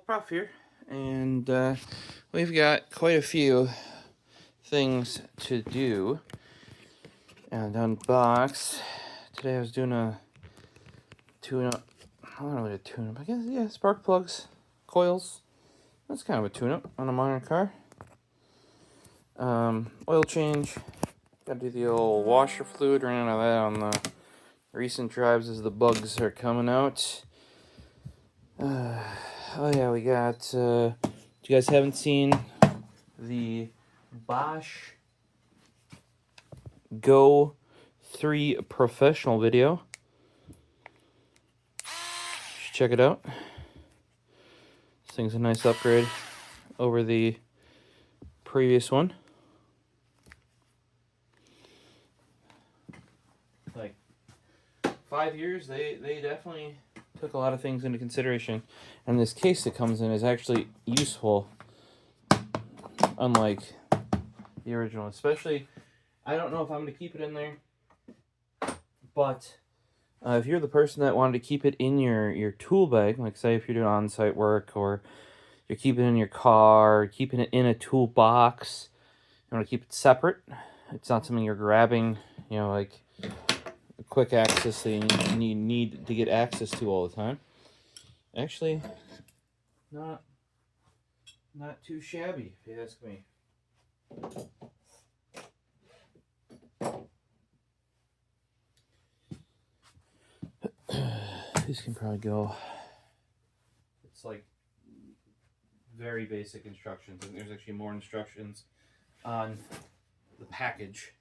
Prof here, and we've got quite a few things to do and unbox. Today I was doing a tune-up, I don't know what a tune-up, I guess, yeah, spark plugs, coils. That's kind of a tune-up on a modern car. Oil change, gotta do the old washer fluid, ran out of that on the recent drives as the bugs are coming out. Oh yeah, we got, if you guys haven't seen the Bosch Go 3 professional video, you should check it out. This thing's a nice upgrade over the previous one. Like 5 years, they definitely took a lot of things into consideration, and this case that comes in is actually useful, unlike the original. Especially, I don't know if I'm going to keep it in there, but if you're the person that wanted to keep it in your tool bag, like say if you're doing on-site work, or you're keeping it in your car, keeping it in a toolbox, you want to keep it separate. It's not something you're grabbing, you know, like quick access that you need to get access to all the time. Actually, not too shabby, if you ask me. These can probably go. It's like very basic instructions, and there's actually more instructions on the package.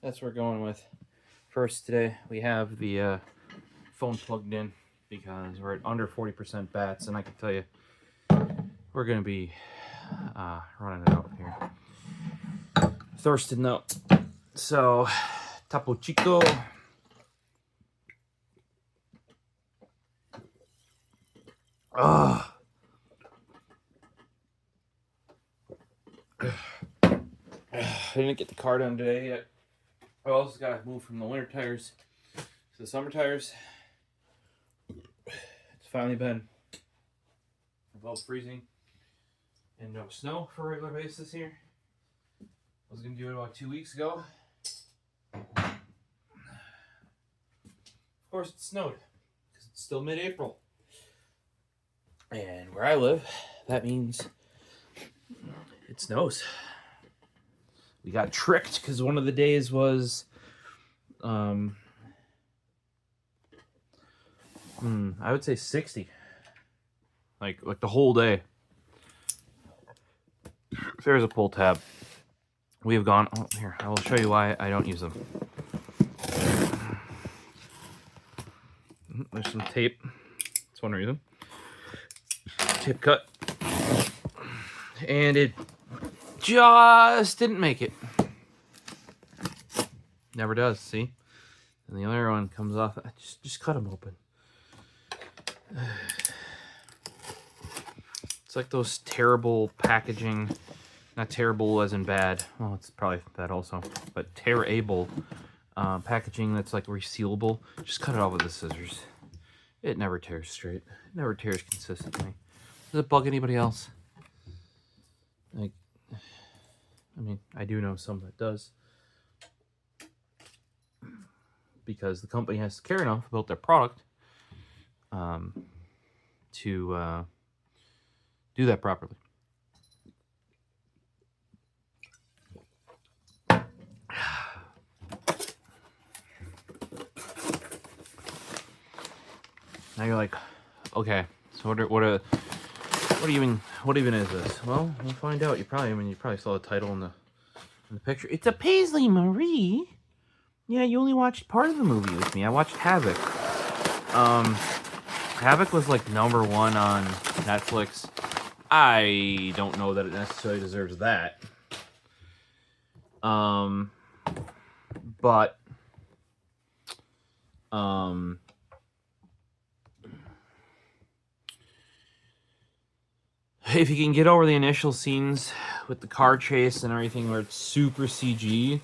That's what we're going with. First today, we have the phone plugged in because we're at under 40% bats, and I can tell you, we're going to be running it out here. Thirsted note. So, Topo Chico. I didn't get the car done today yet. I also got to move from the winter tires to the summer tires. It's finally been above freezing and no snow for a regular basis here. I was going to do it about 2 weeks ago. Of course it snowed because it's still mid-April. And where I live, that means it snows. We got tricked because one of the days was, I would say 60. Like the whole day. There's a pull tab. We have gone, oh, here, I will show you why I don't use them. There's some tape. That's one reason. Tape cut. And it just didn't make it. Never does, see? And the other one comes off. Just cut them open. It's like those terrible packaging, not terrible as in bad. Well, it's probably bad also, but tearable packaging that's like resealable. Just cut it off with the scissors. It never tears straight. It never tears consistently. Does it bug anybody else? Like, I mean, I do know some that does. Because the company has to care enough about their product to do that properly. Now you're like, okay, so what even is this? Well, we'll find out. You probably saw the title in the picture. It's a Paisley Marie. Yeah, you only watched part of the movie with me. I watched Havoc. Havoc was like #1 on Netflix. I don't know that it necessarily deserves that. But if you can get over the initial scenes with the car chase and everything where it's super CG,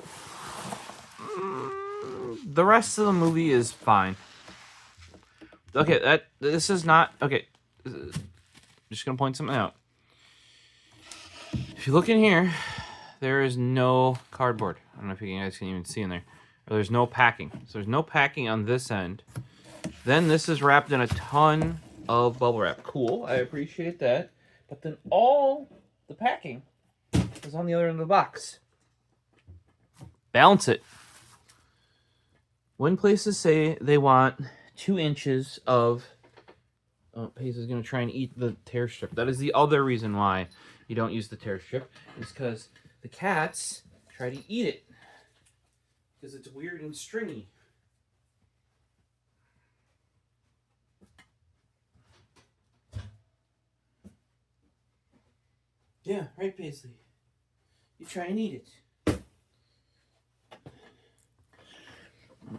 the rest of the movie is fine. Okay, this is not... Okay, I'm just going to point something out. If you look in here, there is no cardboard. I don't know if you guys can even see in there. Or there's no packing. So there's no packing on this end. Then this is wrapped in a ton of bubble wrap. Cool, I appreciate that. But then all the packing is on the other end of the box. Balance it. When places say they want 2 inches of... Oh, Pace is going to try and eat the tear strip. That is the other reason why you don't use the tear strip. Is because the cats try to eat it. Because it's weird and stringy. Yeah, right, Paisley. You try and eat it.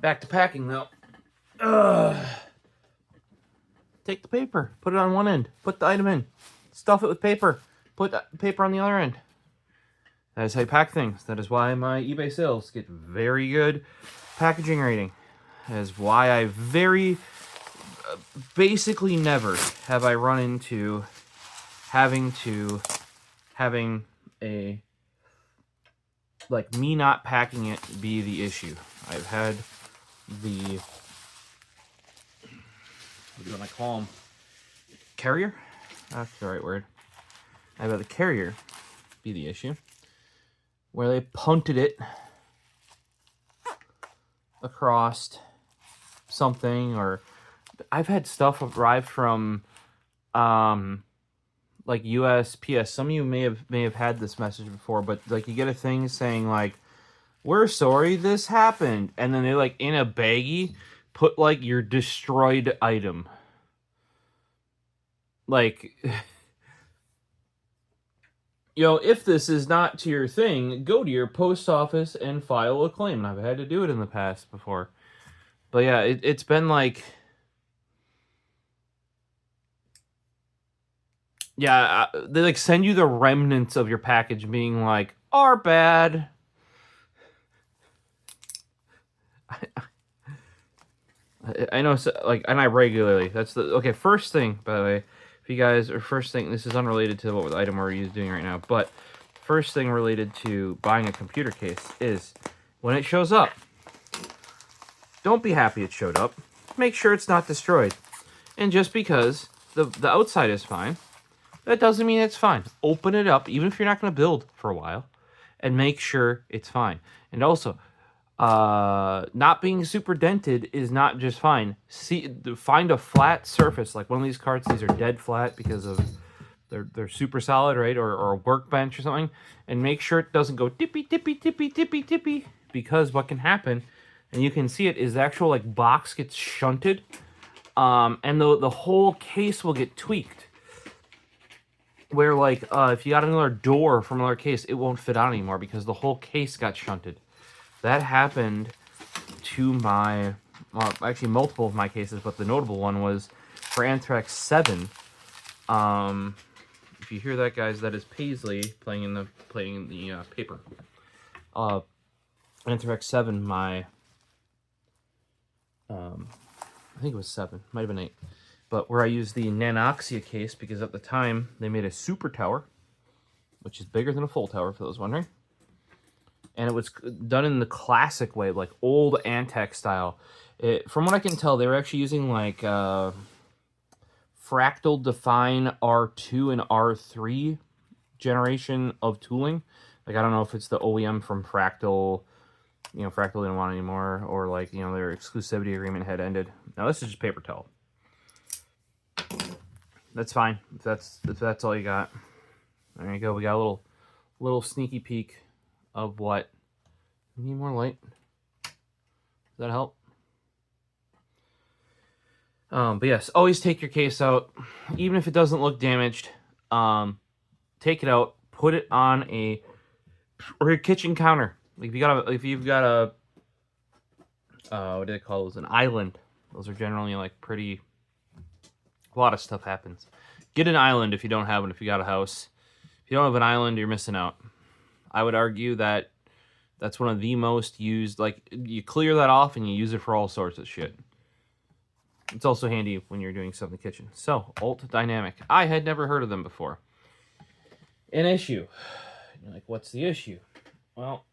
Back to packing, though. Take the paper. Put it on one end. Put the item in. Stuff it with paper. Put paper on the other end. That is how you pack things. That is why my eBay sales get very good packaging rating. That is why I basically never have I run into having a, like, me not packing it be the issue. I've had the, what do I call them? Carrier? That's the right word. I've had the carrier be the issue, where they punted it across something, or I've had stuff arrive from like USPS. Some of you may have had this message before, but like you get a thing saying like, "We're sorry this happened," and then they like in a baggie put like your destroyed item. Like, you know, if this is not to your thing, go to your post office and file a claim. And I've had to do it in the past before. But yeah, it's been like... Yeah, they like send you the remnants of your package being like, "Our bad." I know, so, like, and I regularly... That's the... Okay, first thing, by the way, if you guys... Or first thing, this is unrelated to what the item we're doing right now, but first thing related to buying a computer case is when it shows up, don't be happy it showed up. Make sure it's not destroyed. And just because the outside is fine, that doesn't mean it's fine. Open it up, even if you're not going to build for a while, and make sure it's fine. And also, not being super dented is not just fine. Find a flat surface, like one of these carts. These are dead flat because of they're super solid, right? Or a workbench or something, and make sure it doesn't go tippy tippy tippy tippy tippy, because what can happen, and you can see it, is the actual like box gets shunted, and the whole case will get tweaked. Where like if you got another door from another case, it won't fit on anymore because the whole case got shunted. That happened to my, well, actually multiple of my cases, but the notable one was for Anthrax-7. If you hear that, guys, that is Paisley playing in the paper. Anthrax-7, my, I think it was 7, might have been 8, but where I used the Nanoxia case because at the time they made a super tower, which is bigger than a full tower for those wondering. And it was done in the classic way, like old Antec style. From what I can tell, they were actually using like Fractal Define R2 and R3 generation of tooling. Like, I don't know if it's the OEM from Fractal, you know, Fractal didn't want it anymore, or like, you know, their exclusivity agreement had ended. Now this is just paper towel. That's fine if that's all you got. There you go. We got a little sneaky peek of what. We need more light. Does that help? But yes, always take your case out, even if it doesn't look damaged. Take it out, put it on your kitchen counter. Like if you've got a what do they call those? An island. Those are generally like pretty. A lot of stuff happens. Get an island if you don't have one. If you got a house, if you don't have an island, you're missing out. I would argue that that's one of the most used. Like, you clear that off and you use it for all sorts of shit. It's also handy when you're doing stuff in the kitchen. So, Alt Dynamic. I had never heard of them before. An issue. You're like, what's the issue? Well,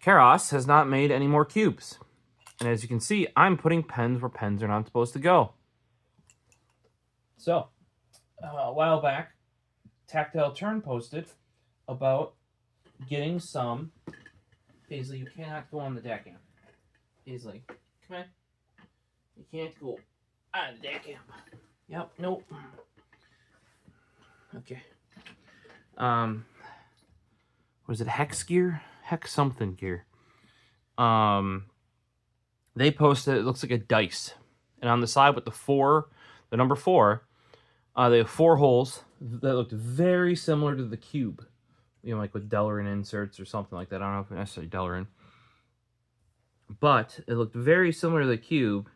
Keros has not made any more cubes. And as you can see, I'm putting pens where pens are not supposed to go. So, a while back, Tactile Turn posted about getting some... Paisley, you cannot go on the deck amp. Paisley, come on. You can't go on the deck amp. Yep, nope. Okay. Was it Hex Gear? Hex something gear. They posted, it looks like a dice. And on the side with the number 4, they have 4 holes that looked very similar to the cube. You know, like with Delrin inserts or something like that. I don't know if it's necessarily Delrin. But it looked very similar to the cube.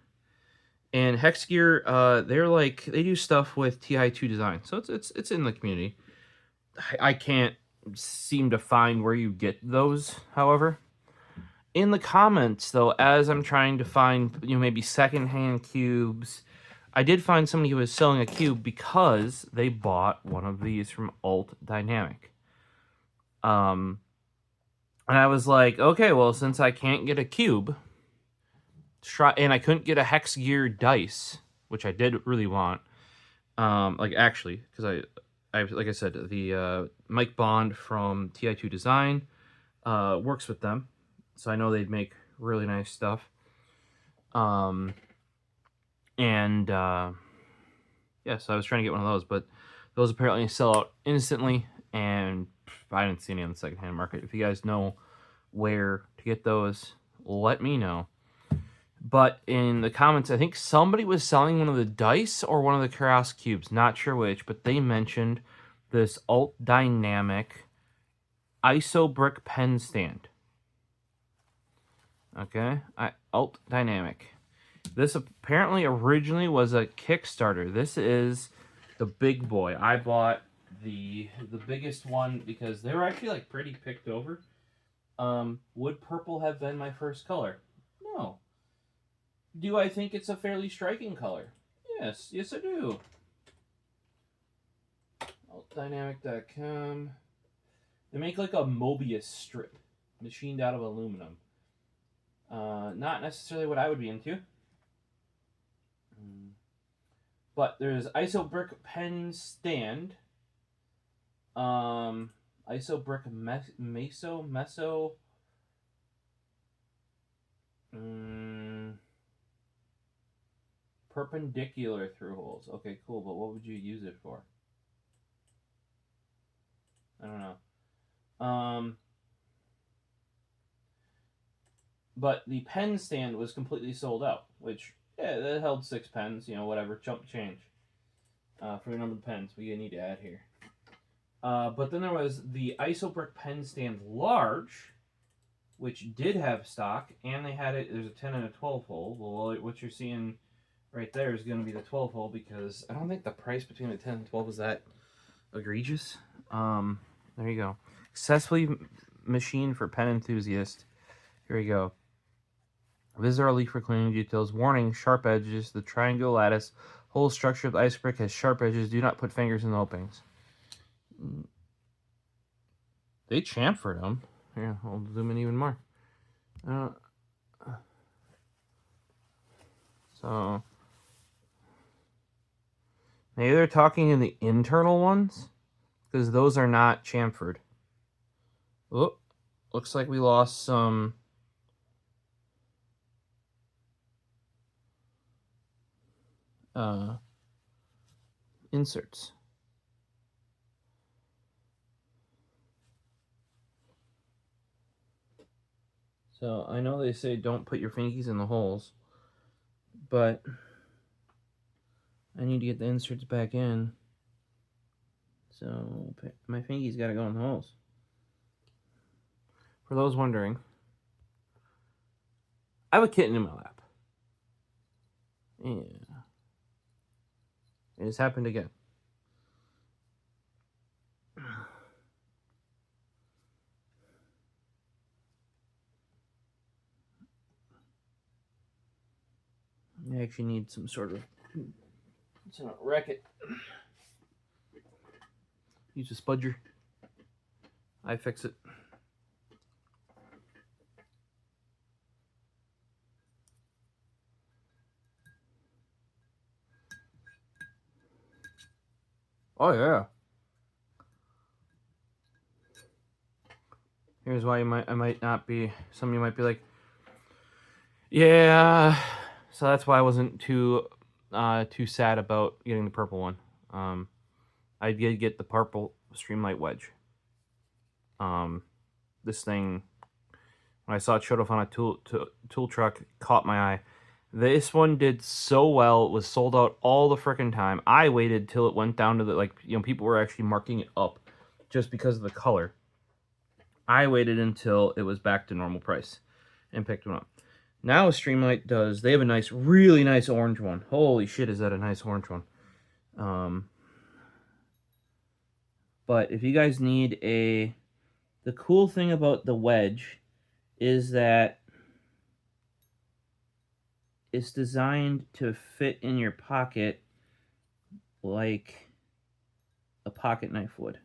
And Hex Gear, they do stuff with TI2 design. So it's in the community. I can't seem to find where you get those, however. In the comments, though, as I'm trying to find, maybe secondhand cubes, I did find somebody who was selling a cube because they bought one of these from Alt Dynamic. And I was like, okay, well, since I can't get a cube, and I couldn't get a Hex Gear dice, which I did really want, actually, because I like I said, the Mike Bond from TI2 Design works with them. So I know they'd make really nice stuff. So I was trying to get one of those, but those apparently sell out instantly, and I didn't see any on the secondhand market. If you guys know where to get those, let me know. But in the comments, I think somebody was selling one of the dice or one of the Keros cubes, not sure which, but they mentioned this Alt Dynamic Isobrick pen stand. Okay, Alt Dynamic. This apparently originally was a Kickstarter. This is the big boy. I bought the biggest one because they were actually pretty picked over. Would purple have been my first color? No. Do I think it's a fairly striking color? Yes, I do. AltDynamic.com. They make a Mobius strip machined out of aluminum. Not necessarily what I would be into. But there's Isobrick pen stand. Isobrick meso. Perpendicular through holes. Okay, cool, but what would you use it for? I don't know. But the pen stand was completely sold out, which, that held 6 pens, whatever, chump change. For the number of pens we need to add here. But then there was the Isobrick pen stand large, which did have stock, and they had there's a 10 and a 12 hole. Well, what you're seeing right there is going to be the 12 hole, because I don't think the price between the 10 and 12 is that egregious. There you go. Successfully machined for pen enthusiast. Here we go. Visit our leaf for cleaning details. Warning, sharp edges. The triangle lattice whole structure of the Isobrick has sharp edges. Do not put fingers in the openings. They chamfered them. Here, I'll zoom in even more. So maybe they're talking in the internal ones, because those are not chamfered. Oh, looks like we lost some. Inserts. So I know they say don't put your fingies in the holes, but I need to get the inserts back in. So my fingies got to go in the holes. For those wondering, I have a kitten in my lap. Yeah. It has happened again. I actually need some sort of racket. Use a spudger. I fix it. Oh yeah. Here's why I might not be. Some of you might be like, yeah. So that's why I wasn't too sad about getting the purple one. I did get the purple Streamlight Wedge. This thing, when I saw it showed off on a tool truck, caught my eye. This one did so well. It was sold out all the frickin' time. I waited till it went down to the, like, you know, people were actually marking it up just because of the color. I waited until it was back to normal price and picked one up. Now Streamlight does, they have a nice, really nice orange one. Holy shit, is that a nice orange one. But if you guys need the cool thing about the Wedge is that it's designed to fit in your pocket like a pocket knife would.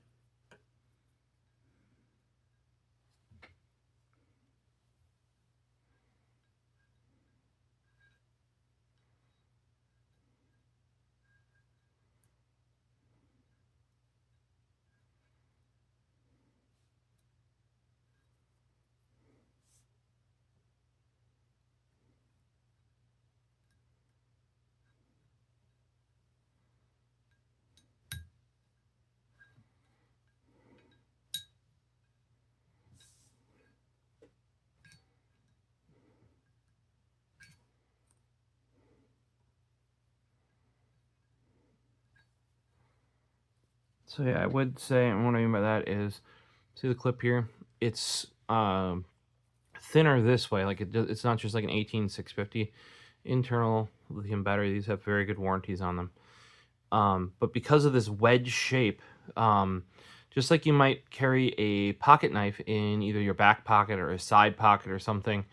So yeah, I would say, and what I mean by that is, see the clip here? It's thinner this way. Like it's not just like an 18650 internal lithium battery. These have very good warranties on them. But because of this wedge shape, just like you might carry a pocket knife in either your back pocket or a side pocket or something,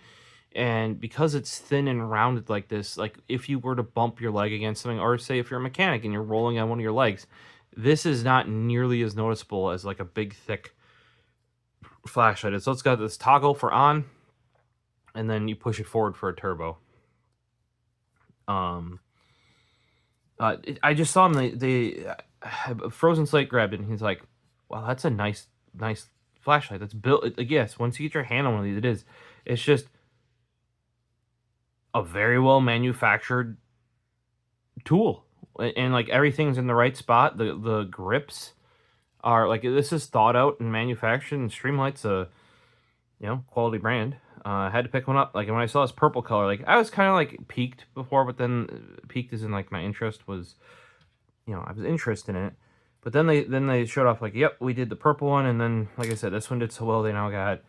and because it's thin and rounded like this, like if you were to bump your leg against something, or say if you're a mechanic and you're rolling on one of your legs, this is not nearly as noticeable as like a big thick flashlight. So it's got this toggle for on, and then you push it forward for a turbo. I just saw him. They Frozen Slate grabbed it, and he's like, "Wow, that's a nice flashlight. That's built." Like, yes, once you get your hand on one of these, it is. It's just a very well manufactured tool, and like everything's in the right spot. The grips are like, this is thought out and manufactured, and Streamlight's a quality brand. I had to pick one up. Like when I saw this purple color, like I was kind of like piqued before, but then piqued as in like my interest was, I was interested in it. But then they showed off like, yep, we did the purple one, and then like I said, this one did so well. They now got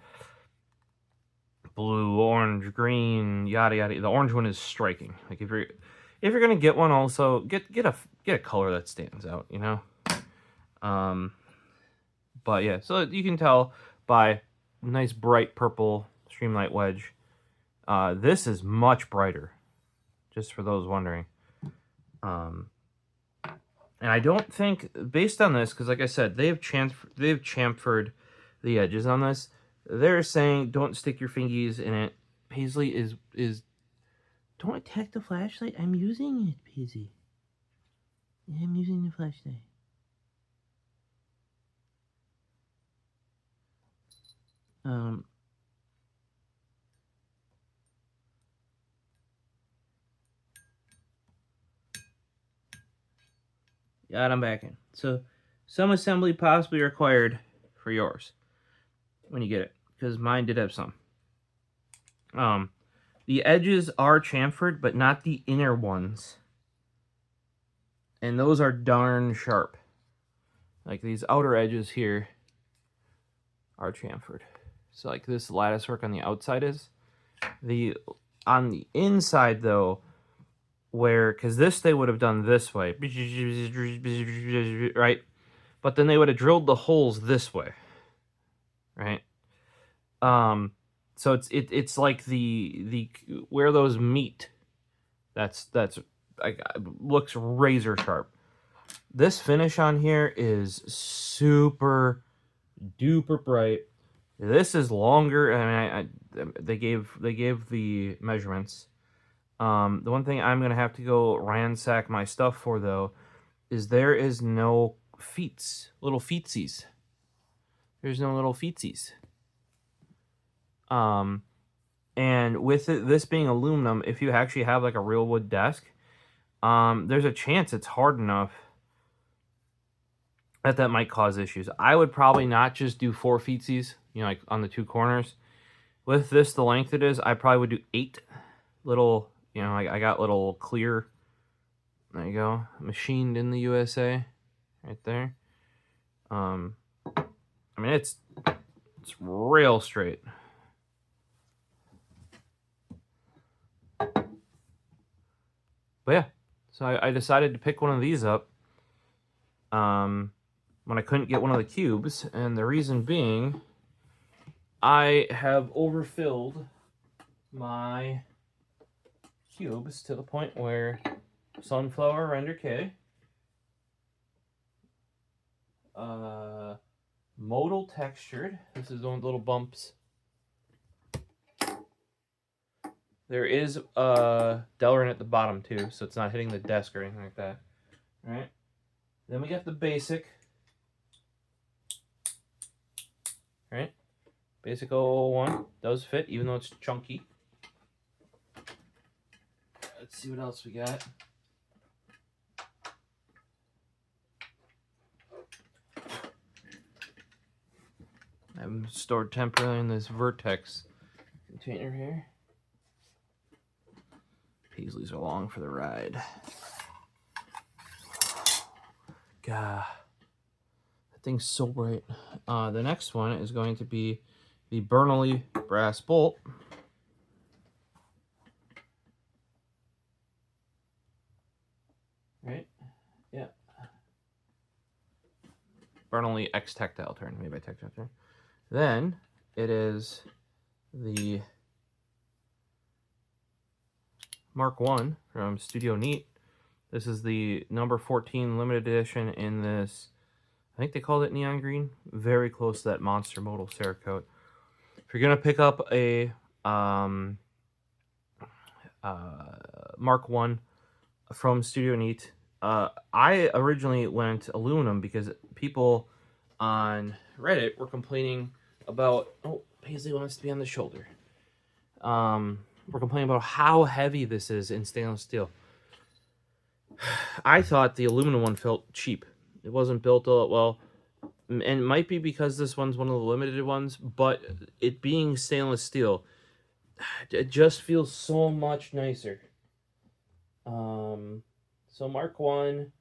blue, orange, green, yada yada. The orange one is striking. Like if you're gonna get one, also get a color that stands out. But yeah, so you can tell by nice bright purple Streamlight Wedge. This is much brighter, just for those wondering. And I don't think, based on this, because like I said, they've chamfered the edges on this. They're saying don't stick your fingies in it. Paisley is don't attack the flashlight. I'm using it, Paisley. I'm using the flashlight. Got them back in. So some assembly possibly required for yours when you get it, because mine did have some. The edges are chamfered, but not the inner ones. And those are darn sharp. Like these outer edges here are chamfered. So like this lattice work on the outside is. On the inside though, because this they would have done this way, right? But then they would have drilled the holes this way, right? So it's like the where those meet That's looks razor sharp. This finish on here is super duper bright. This is longer. I mean, they gave the measurements. The one thing I'm gonna have to go ransack my stuff for though is there is no little feetsies. There's no little feetsies. And with this being aluminum, if you actually have like a real wood desk, there's a chance it's hard enough that might cause issues. I would probably not just do 4 feetsies, like on the 2 corners. With this, the length it is, I probably would do 8 little, I got little clear, there you go, machined in the USA, right there. I mean, it's real straight. But yeah, so I decided to pick one of these up. When I couldn't get one of the cubes, and the reason being, I have overfilled my cubes to the point where sunflower render K, modal textured, this is one of the little bumps. There is Delrin at the bottom too, so it's not hitting the desk or anything like that. All right. Then we got the basic. Right? Basic 001 does fit, even though it's chunky. Let's see what else we got. I'm stored temporarily in this Vertex container here. Paisleys are along for the ride. God, that thing's so bright. The next one is going to be the Bernoulli brass bolt. Right? Yeah. Bernoulli X Tactile Turn, made by Tactile Turn. Then it is the Mark 1 from Studio Neat. This is the number 14 limited edition in this, I think they called it neon green. Very close to that monster modal Cerakote. If you're going to pick up a Mark 1 from Studio Neat, I originally went aluminum because people on Reddit were complaining about, oh, Paisley wants to be on the shoulder. We're complaining about how heavy this is in stainless steel. I thought the aluminum one felt cheap. It wasn't built well, and it might be because this one's one of the limited ones, but it being stainless steel, it just feels so much nicer. So Mark 1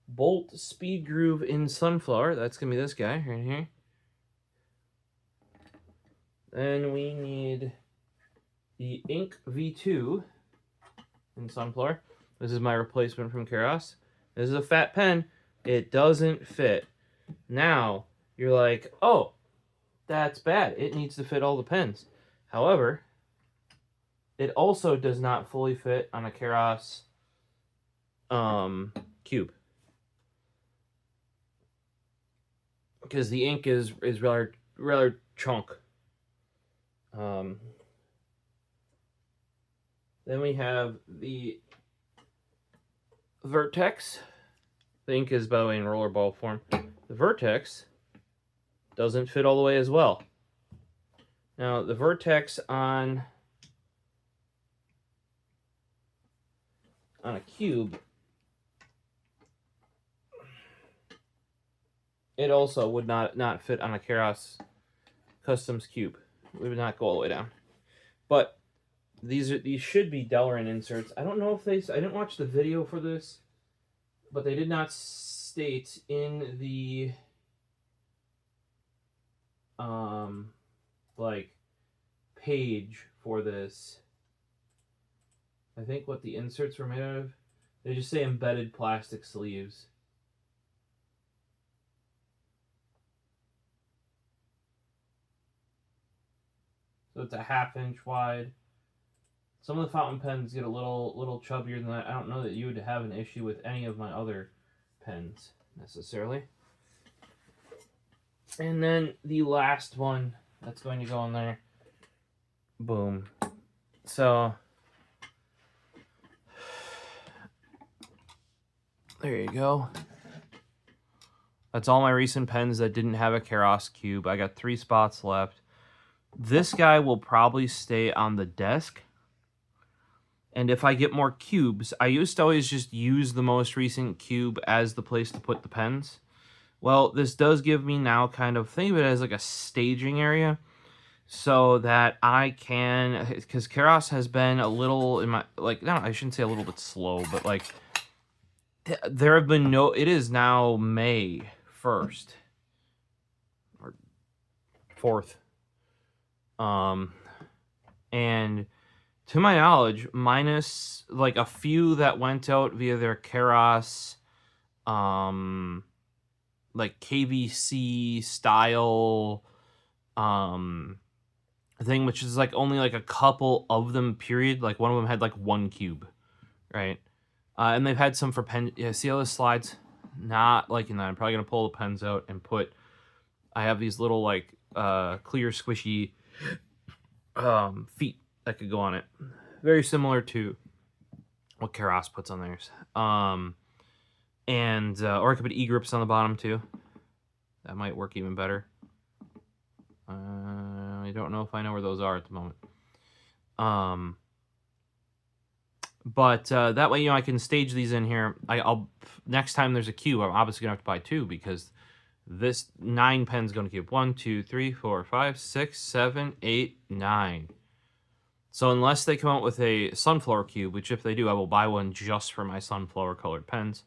Bolt Speed Groove in Sunflower. That's going to be this guy right here. Then we need the Ink V2 in Sunflower. This is my replacement from Keras. This is a fat pen. It doesn't fit. Now, you're like, oh, that's bad. It needs to fit all the pens. However, it also does not fully fit on a Keras cube. Because the ink is rather chunk. Then we have the Vertex. The ink is, by the way, in rollerball form. The Vertex doesn't fit all the way as well. Now, the Vertex on a cube, it also would not fit on a Keras Customs cube. It would not go all the way down. But these should be Delrin inserts. I don't know if I didn't watch the video for this, but they did not state in the page for this, I think, what the inserts were made out of. They just say embedded plastic sleeves. So it's a 1/2 inch wide. Some of the fountain pens get a little chubbier than that. I don't know that you would have an issue with any of my other pens necessarily. And then the last one that's going to go in there. Boom. So there you go. That's all my recent pens that didn't have a Keras cube. I got 3 spots left. This guy will probably stay on the desk. And if I get more cubes, I used to always just use the most recent cube as the place to put the pens. Well, this does give me now kind of, think of it as like a staging area. So that I can, because Keras has been a little, in my, like, no, I shouldn't say a little bit slow, but like, there have been no, it is now May 1st. Or 4th. And to my knowledge, minus like a few that went out via their Keras, like KVC style, thing, which is like only like a couple of them, period. Like one of them had like 1 cube, right? And they've had some for pen. Yeah, see how this slides? Not liking that. I'm probably gonna pull the pens out and put. I have these little like clear squishy feet that could go on it, very similar to what Keras puts on theirs. And or I could put e-grips on the bottom too. That might work even better. I don't know if I know where those are at the moment. But that way, you know, I can stage these in here. I'll next time there's a cube, I'm obviously gonna have to buy 2 because this 9 pen's gonna cube. 1, 2, 3, 4, 5, 6, 7, 8, 9. So unless they come out with a sunflower cube, which if they do, I will buy one just for my sunflower colored pens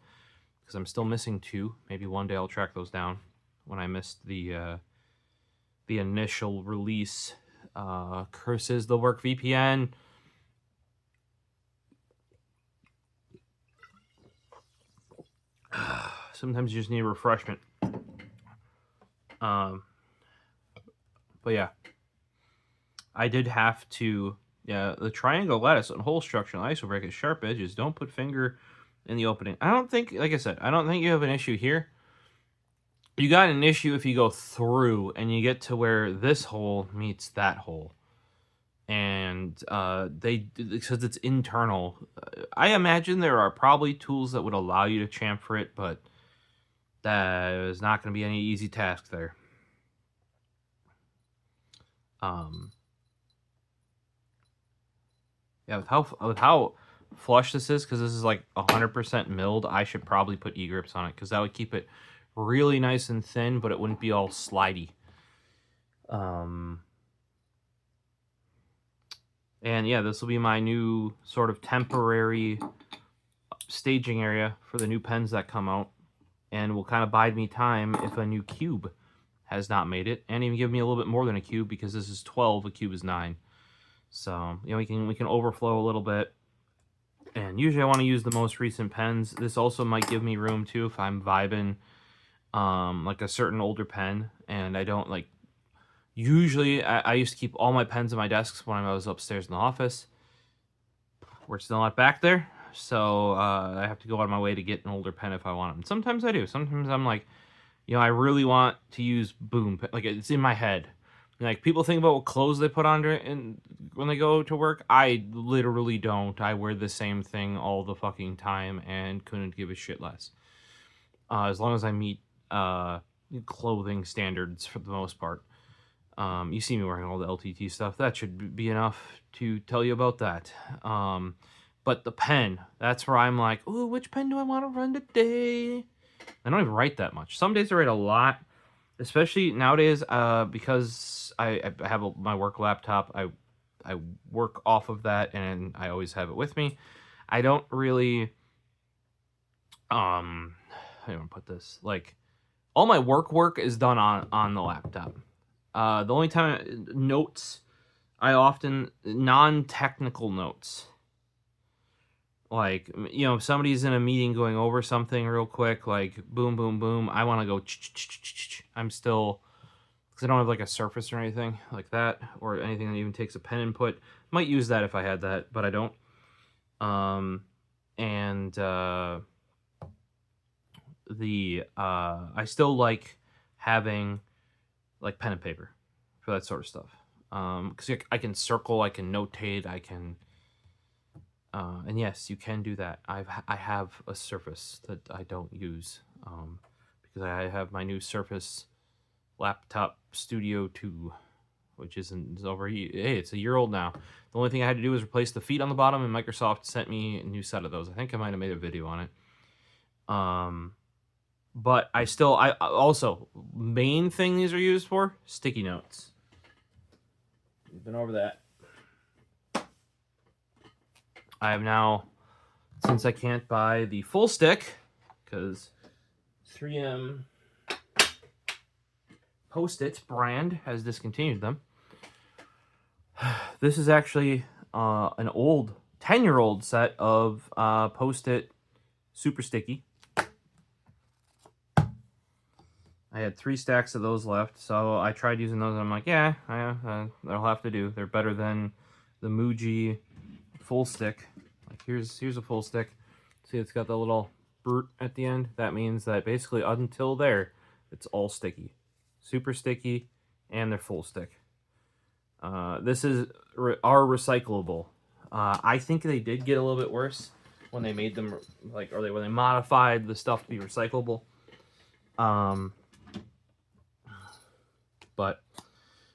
because I'm still missing 2. Maybe one day I'll track those down when I missed the initial release. Curses the work VPN. Sometimes you just need a refreshment. But yeah, I did have to. Yeah, the triangle lattice and hole structure and Isobrick has sharp edges. Don't put finger in the opening. I don't think, like I said, I don't think you have an issue here. You got an issue if you go through and you get to where this hole meets that hole. And because it's internal. I imagine there are probably tools that would allow you to chamfer it, but that is not going to be any easy task there. Yeah, with how flush this is, because this is like 100% milled, I should probably put e-grips on it, because that would keep it really nice and thin, but it wouldn't be all slidey. And yeah, this will be my new sort of temporary staging area for the new pens that come out, and will kind of bide me time if a new cube has not made it, and even give me a little bit more than a cube, because this is 12, a cube is 9. So, you know, we can overflow a little bit. And usually I want to use the most recent pens. This also might give me room too if I'm vibing like a certain older pen, and I don't like. Usually I used to keep all my pens in my desks when I was upstairs in the office. We're still not back there, so I have to go out of my way to get an older pen if I want them. Sometimes I do. Sometimes I'm like, you know, I really want to use boom, like it's in my head. Like, people think about what clothes they put on and when they go to work. I literally don't. I wear the same thing all the fucking time and couldn't give a shit less. As long as I meet clothing standards for the most part. You see me wearing all the LTT stuff. That should be enough to tell you about that. But the pen, that's where I'm like, ooh, which pen do I want to run today? I don't even write that much. Some days I write a lot. Especially nowadays, because I have my work laptop, I work off of that, and I always have it with me. I don't really, how do I want to put this? Like, all my work is done on the laptop. The only time notes, I often non-technical notes. Like, you know, if somebody's in a meeting going over something real quick, like, boom, boom, boom, I want to go, I'm still, because I don't have, like, a Surface or anything like that, or anything that even takes a pen input. Might use that if I had that, but I don't. I still like having like pen and paper for that sort of stuff. Because I can circle, I can notate, I can. And yes, you can do that. I have a Surface that I don't use because I have my new Surface Laptop Studio 2, which is over. Hey, it's a year old now. The only thing I had to do was replace the feet on the bottom, and Microsoft sent me a new set of those. I think I might have made a video on it. But I also, main thing these are used for, sticky notes. We've been over that. I have now, since I can't buy the full stick, because 3M Post-it brand has discontinued them. This is actually an old 10-year-old set of Post-it Super Sticky. I had 3 stacks of those left, so I tried using those, and I'm like, yeah, that'll have to do. They're better than the Muji full stick. Like here's a full stick. See, it's got the little brute at the end. That means that basically until there, it's all sticky. Super sticky, and they're full stick. This is are recyclable. I think they did get a little bit worse when they made them, when they modified the stuff to be recyclable. But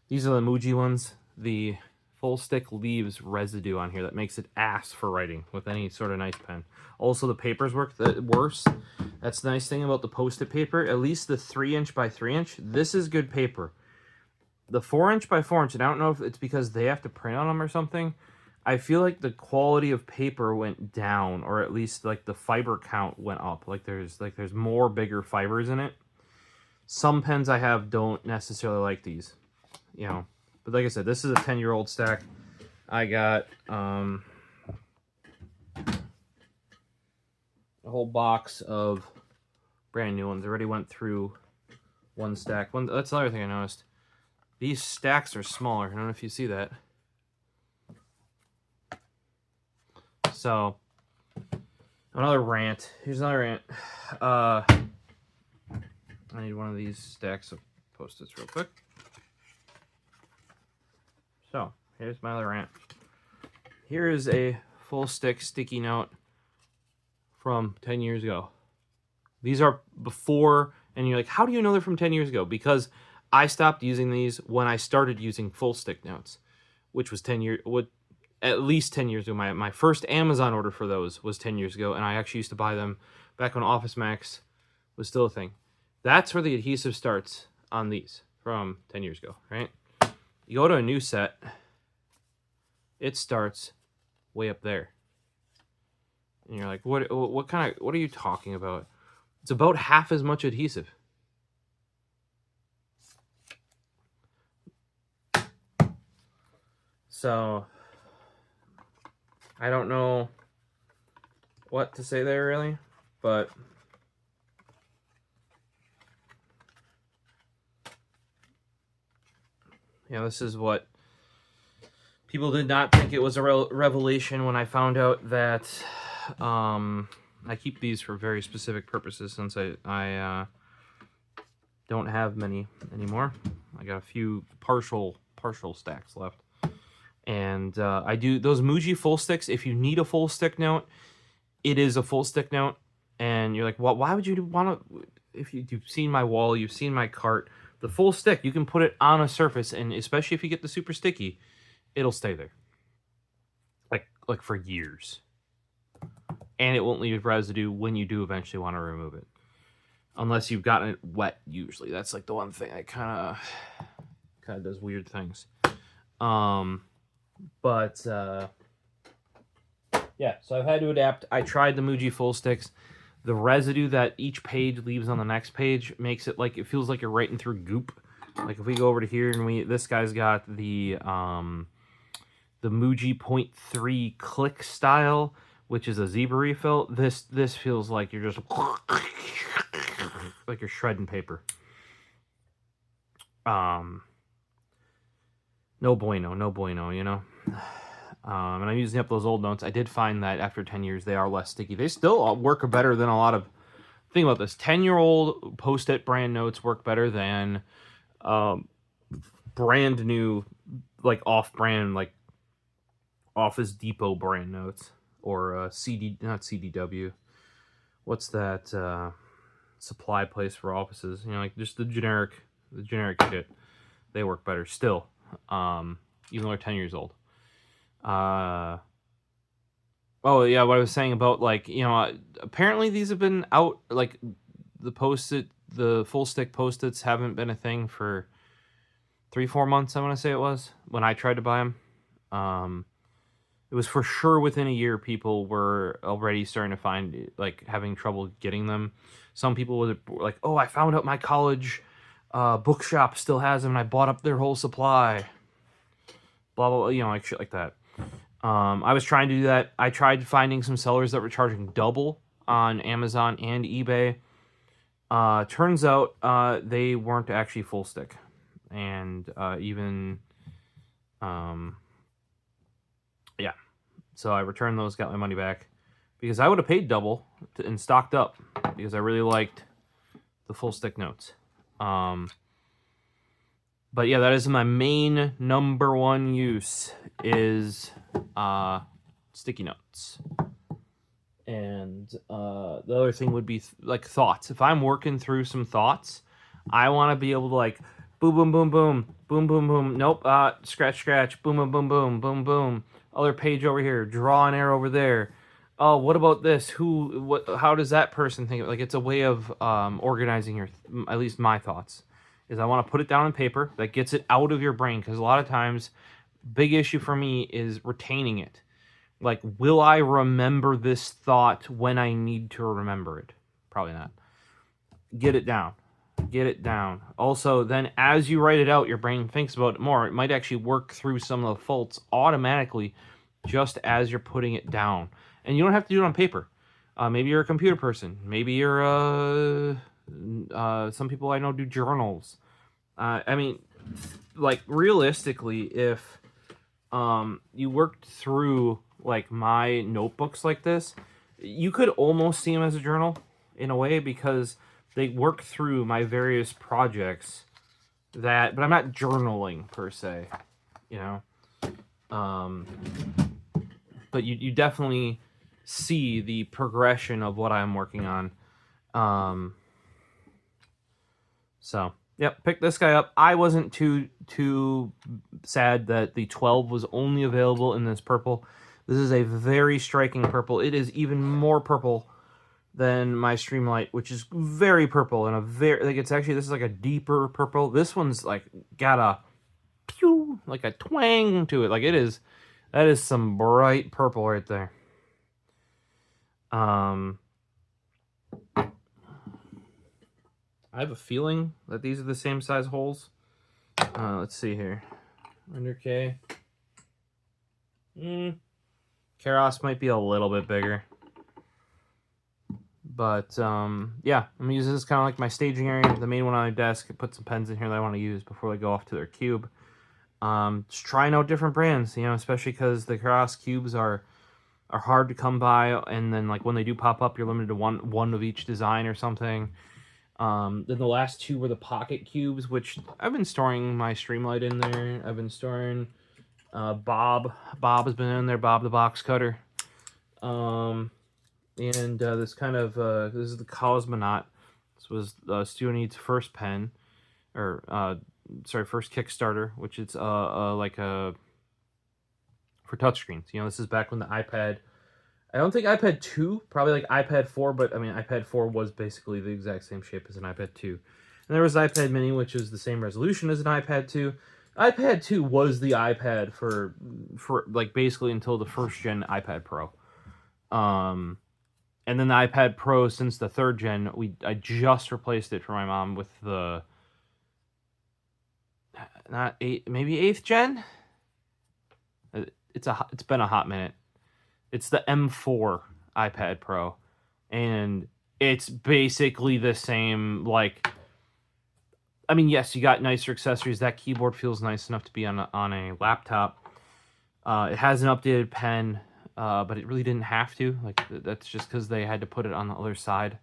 these are the Muji ones. The full stick leaves residue on here that makes it ass for writing with any sort of nice pen. Also, the papers work worse. That's the nice thing about the Post-it paper. At least the 3" by 3". This is good paper. The 4" by 4", and I don't know if it's because they have to print on them or something. I feel like the quality of paper went down, or at least like the fiber count went up. Like there's more bigger fibers in it. Some pens I have don't necessarily like these, you know. But like I said, this is a 10-year-old stack. I got a whole box of brand new ones. I already went through one stack. That's another thing I noticed. These stacks are smaller. I don't know if you see that. So, another rant. Here's another rant. I need one of these stacks of Post-its real quick. So, here's my other rant. Here is a full stick sticky note from 10 years ago. These are before, and you're like, how do you know they're from 10 years ago? Because I stopped using these when I started using full stick notes, which was at least 10 years ago. My first Amazon order for those was 10 years ago, and I actually used to buy them back when Office Max was still a thing. That's where the adhesive starts on these from 10 years ago, right? You go to a new set, it starts way up there. And you're like, what are you talking about? It's about half as much adhesive. So, I don't know what to say there, really, but yeah, this is what people did not think it was a revelation when I found out that I keep these for very specific purposes, since I don't have many anymore. I got a few partial stacks left. And I do those Muji full sticks. If you need a full stick note, it is a full stick note. And you're like, well, why would you want to? If you've seen my wall, you've seen my cart, the full stick, you can put it on a surface, and especially if you get the super sticky, it'll stay there. Like for years. And it won't leave residue when you do eventually want to remove it. Unless you've gotten it wet, usually. That's like the one thing that kind of does weird things. But yeah, so I've had to adapt. I tried the Muji full sticks. The residue that each page leaves on the next page makes it like, it feels like you're writing through goop. Like if we go over to here and this guy's got the Muji 0.3 click style, which is a zebra refill. This feels like you're just like you're shredding paper. No bueno, you know. And I'm using up those old notes. I did find that after 10 years, they are less sticky. They still work better than a lot of... Think about this. 10-year-old Post-it brand notes work better than brand new, like off-brand, like Office Depot brand notes. Or not CDW. What's that supply place for offices? You know, like just the generic shit. They work better still, even though they're 10 years old. Oh yeah, what I was saying about, like, you know, apparently these have been out, like the full stick Post-its haven't been a thing for 3-4 months. I want to say it was when I tried to buy them. It was for sure within a year people were already starting to find, like, having trouble getting them. Some people were like, oh, I found out my college bookshop still has them and I bought up their whole supply. Blah, blah, blah, you know, like shit like that. I was trying to do that. I tried finding some sellers that were charging double on Amazon and eBay. Turns out they weren't actually full stick. And yeah. So I returned those, got my money back. Because I would have paid double and stocked up. Because I really liked the full stick notes. But yeah, that is my main number one use is sticky notes. And the other thing would be like thoughts. If I'm working through some thoughts, I want to be able to, like, boom, boom, boom, boom, boom, boom, boom. Nope, scratch, scratch, boom, boom, boom, boom, boom, boom. Other page over here, draw an arrow over there. Oh, what about this? How does that person think? Like, it's a way of organizing at least my thoughts. Is I want to put it down on paper that gets it out of your brain, because a lot of times, big issue for me is retaining it. Like, will I remember this thought when I need to remember it? Probably not. Get it down. Get it down. Also, then as you write it out, your brain thinks about it more. It might actually work through some of the faults automatically just as you're putting it down. And you don't have to do it on paper. Maybe you're a computer person. Maybe you're some people I know do journals. I mean, like, realistically, if you worked through, like, my notebooks like this, you could almost see them as a journal in a way, because they work through my various projects but I'm not journaling per se, you know. But you definitely see the progression of what I'm working on. So, yep, pick this guy up. I wasn't too sad that the 12 was only available in this purple. This is a very striking purple. It is even more purple than my Streamlight, which is very purple, and this is like a deeper purple. This one's like got a pew, like a twang to it. Like, that is some bright purple right there. I have a feeling that these are the same size holes. Let's see here. Under K. Keros might be a little bit bigger. But, yeah, I'm going to use this kind of like my staging area, the main one on my desk. Put some pens in here that I want to use before they go off to their cube. Just trying out different brands, you know, especially because the Keros cubes are hard to come by, and then, like, when they do pop up, you're limited to one of each design or something. Then the last two were the pocket cubes, which I've been storing my Streamlight in there. I've been storing Bob. Bob has been in there, Bob the box cutter. And this kind of this is the Cosmonaut. This was Stu Need's first pen, or first Kickstarter, which is like a for touchscreens. You know, this is back when the iPad. I don't think iPad 2, probably like iPad 4, but I mean, iPad 4 was basically the exact same shape as an iPad 2. And there was iPad mini, which is the same resolution as an iPad 2. iPad 2 was the iPad for like basically until the first gen iPad Pro. And then the iPad Pro, since the third gen, I just replaced it for my mom with the maybe 8th gen. It's been a hot minute. It's the M4 iPad Pro, and it's basically the same. Like, I mean, yes, you got nicer accessories. That keyboard feels nice enough to be on a laptop. It has an updated pen, but it really didn't have to. Like, that's just because they had to put it on the other side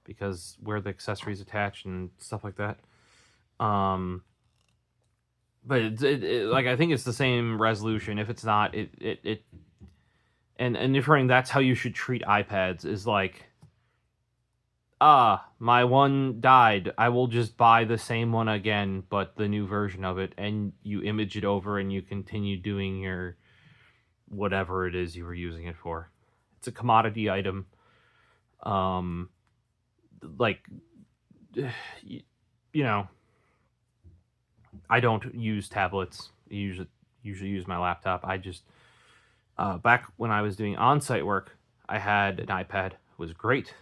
because where the accessories attach and stuff like that. But like, I think it's the same resolution. If it's not, and differing, that's how you should treat iPads, is like, my one died, I will just buy the same one again, but the new version of it, and you image it over and you continue doing your whatever it is you were using it for. It's a commodity item. Like, you know, I don't use tablets. I usually use my laptop. I just, back when I was doing on-site work, I had an iPad. It was great.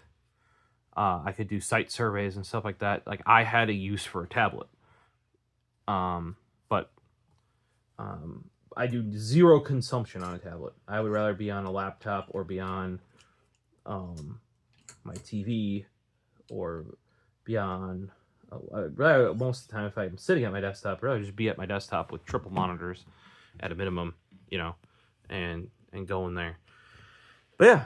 I could do site surveys and stuff like that. Like, I had a use for a tablet. But I do zero consumption on a tablet. I would rather be on a laptop or be on my TV or be on... most of the time, if I'm sitting at my desktop, I'd rather just be at my desktop with triple monitors at a minimum, and going there. But yeah,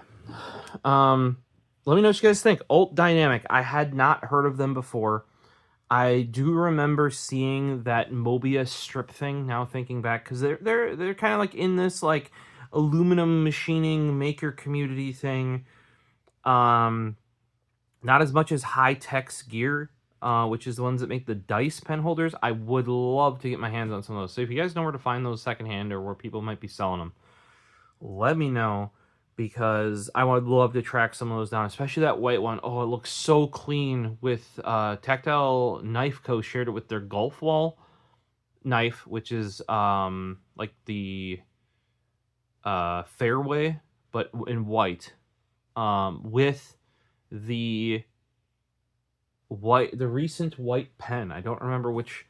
let me know what you guys think. Alt Dynamic, I had not heard of them before. I do remember seeing that Mobius strip thing. Now thinking back, because they're kind of like in this like aluminum machining maker community thing. Not as much as Hi-Tec-C gear. Which is the ones that make the dice pen holders. I would love to get my hands on some of those. So if you guys know where to find those secondhand or where people might be selling them, let me know, because I would love to track some of those down, especially that white one. Oh, it looks so clean. With Tactile Knife Co. shared it with their Gulf Wall knife, which is like the Fairway, but in white, with the recent white pen. I don't remember which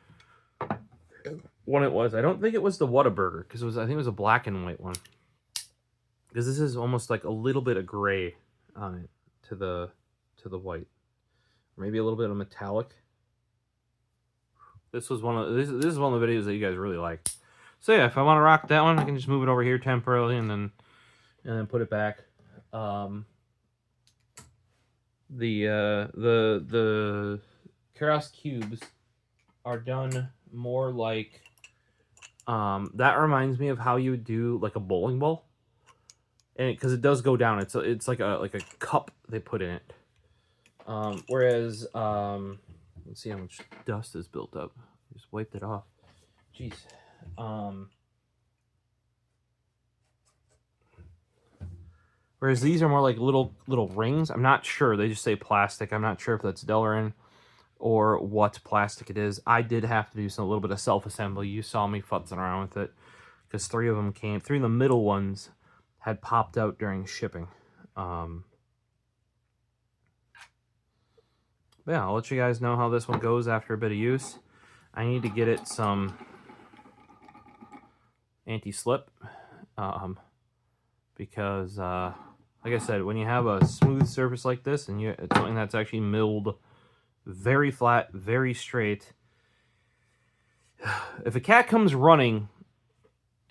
one it was. I don't think it was the Whataburger, because I think it was a black and white one, because this is almost like a little bit of gray on it to the white, maybe a little bit of metallic. This is one of the videos that you guys really like. So yeah, if I want to rock that one, I can just move it over here temporarily and then put it back. The Keras cubes are done more like, that reminds me of how you would do like a bowling ball, and because it does go down, it's like a cup they put in it. Whereas let's see how much dust is built up. Just wiped it off. Jeez. Whereas these are more like little rings. I'm not sure. They just say plastic. I'm not sure if that's Delrin or what plastic it is. I did have to do a little bit of self-assembly. You saw me futzing around with it, because three of the middle ones had popped out during shipping. Yeah, I'll let you guys know how this one goes after a bit of use. I need to get it some anti-slip, because like I said, when you have a smooth surface like this and it's something that's actually milled very flat, very straight, if a cat comes running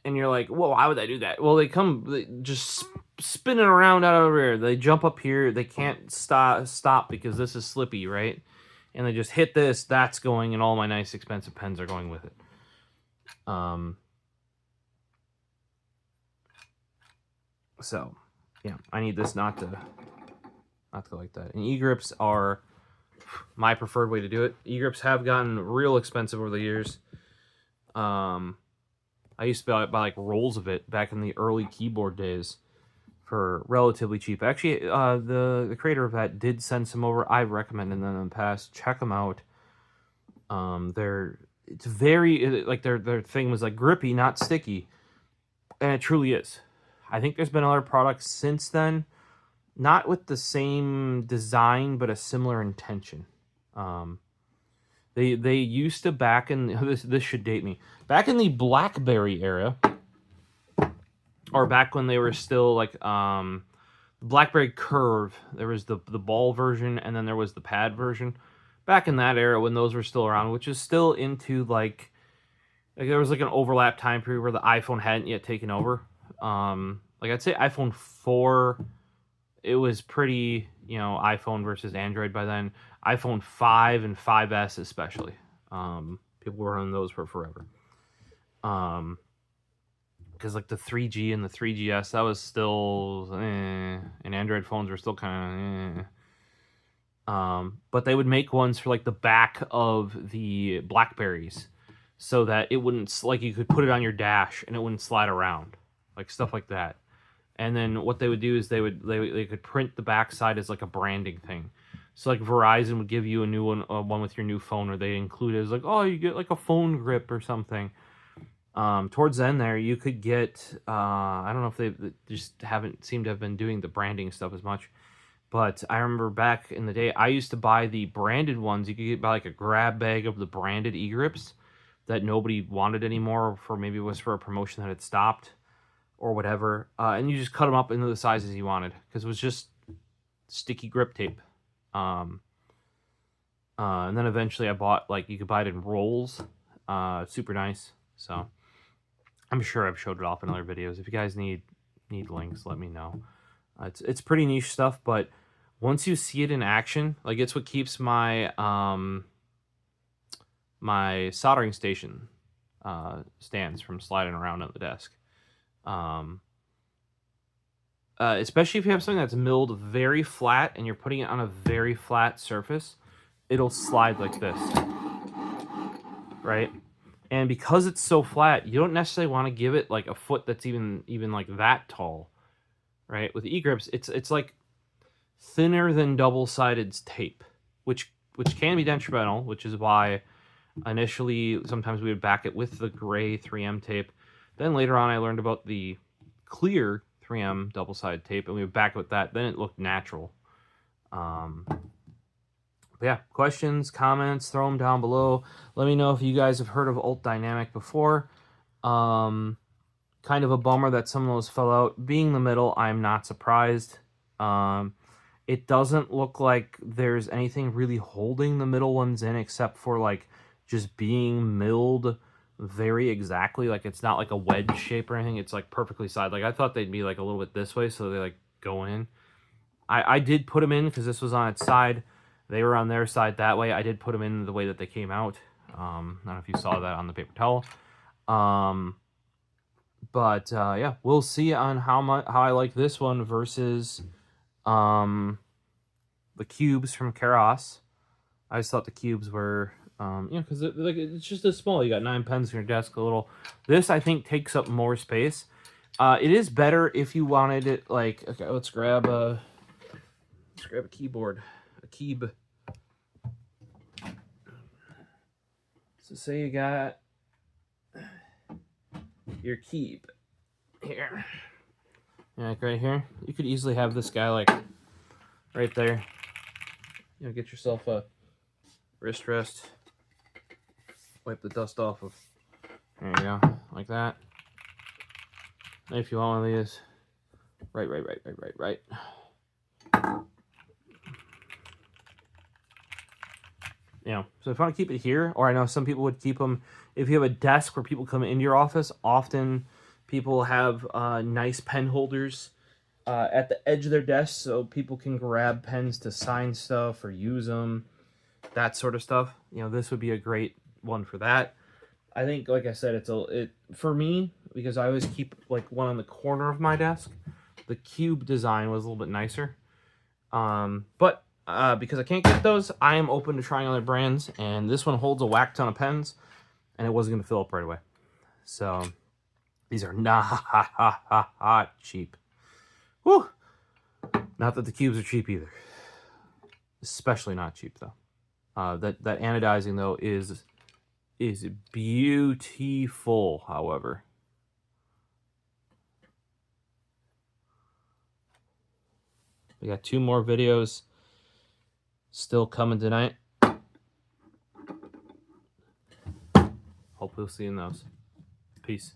and you're like, whoa, why would I do that? Well, they just spinning around out over here. They jump up here. They can't stop because this is slippy, right? And they just hit this, that's going, and all my nice expensive pens are going with it. So, yeah, I need this not to go like that. And e-grips are my preferred way to do it. E-grips have gotten real expensive over the years. I used to buy like rolls of it back in the early keyboard days for relatively cheap. Actually, the creator of that did send some over. I've recommended them in the past. Check them out. It's very, like, their thing was like grippy, not sticky, and it truly is. I think there's been other products since then, not with the same design, but a similar intention. They used to, back in this should date me, back in the BlackBerry era, or back when they were still like BlackBerry Curve. There was the ball version, and then there was the pad version. Back in that era, when those were still around, which is still into like Like there was like an overlap time period where the iPhone hadn't yet taken over. Like I'd say iPhone 4, it was pretty, you know, iPhone versus Android by then. iPhone 5 and 5S especially. People were on those for forever. Because like the 3G and the 3GS, that was still, and Android phones were still kind of, but they would make ones for like the back of the Blackberries, so that it wouldn't, like you could put it on your dash and it wouldn't slide around, like stuff like that. And then what they would do is they could print the backside as like a branding thing. So like Verizon would give you a new one with your new phone, or they include it as like, oh, you get like a phone grip or something. Towards the end there, you could get, I don't know if they just haven't seemed to have been doing the branding stuff as much, but I remember back in the day, I used to buy the branded ones. You could get by like a grab bag of the branded e-grips that nobody wanted anymore, for maybe it was for a promotion that had stopped or whatever, and you just cut them up into the sizes you wanted, because it was just sticky grip tape. And then eventually I bought, like, you could buy it in rolls, super nice. So I'm sure I've showed it off in other videos. If you guys need links, let me know. It's pretty niche stuff, but once you see it in action, like, it's what keeps my my soldering station stands from sliding around on the desk. Especially if you have something that's milled very flat and you're putting it on a very flat surface, it'll slide like this, right? And because it's so flat, you don't necessarily want to give it like a foot that's even like that tall, right? With e-grips, it's like thinner than double-sided tape, which can be detrimental, which is why initially sometimes we would back it with the gray 3M tape. Then later on I learned about the clear 3M double-sided tape, and we would back it with that. Then it looked natural. But yeah, questions, comments, throw them down below. Let me know if you guys have heard of Alt Dynamic before. Kind of a bummer that some of those fell out. Being the middle, I'm not surprised. It doesn't look like there's anything really holding the middle ones in, except for like just being milled very exactly. Like, it's not like a wedge shape or anything. It's like perfectly sided. Like, I thought they'd be like a little bit this way, so they like go in. I did put them in because this was on its side. They were on their side that way. I did put them in the way that they came out. I don't know if you saw that on the paper towel. But yeah, we'll see on how I like this one versus the cubes from Keras. I just thought the cubes were, because it's just as small. You got 9 pens on your desk, a little. This, I think, takes up more space. It is better if you wanted it like, okay, let's grab a keyboard, a keyb. So say you got your keyb here, like right here. You could easily have this guy like right there. You know, get yourself a wrist rest. Wipe the dust off of. There you go, like that. And if you want one of these, right. You know, so if I want to keep it here, or I know some people would keep them, if you have a desk where people come into your office, often people have nice pen holders at the edge of their desk, so people can grab pens to sign stuff or use them, that sort of stuff. You know, this would be a great one for that. I think, like I said, for me, because I always keep like one on the corner of my desk, the cube design was a little bit nicer. But because I can't get those, I am open to trying other brands, and this one holds a whack ton of pens, and it wasn't going to fill up right away. So these are not cheap. Whew. Not that the cubes are cheap either. Especially not cheap, though. That anodizing, though, is beautiful, however. We got 2 more videos still coming tonight. Hope we'll see you in those. Peace.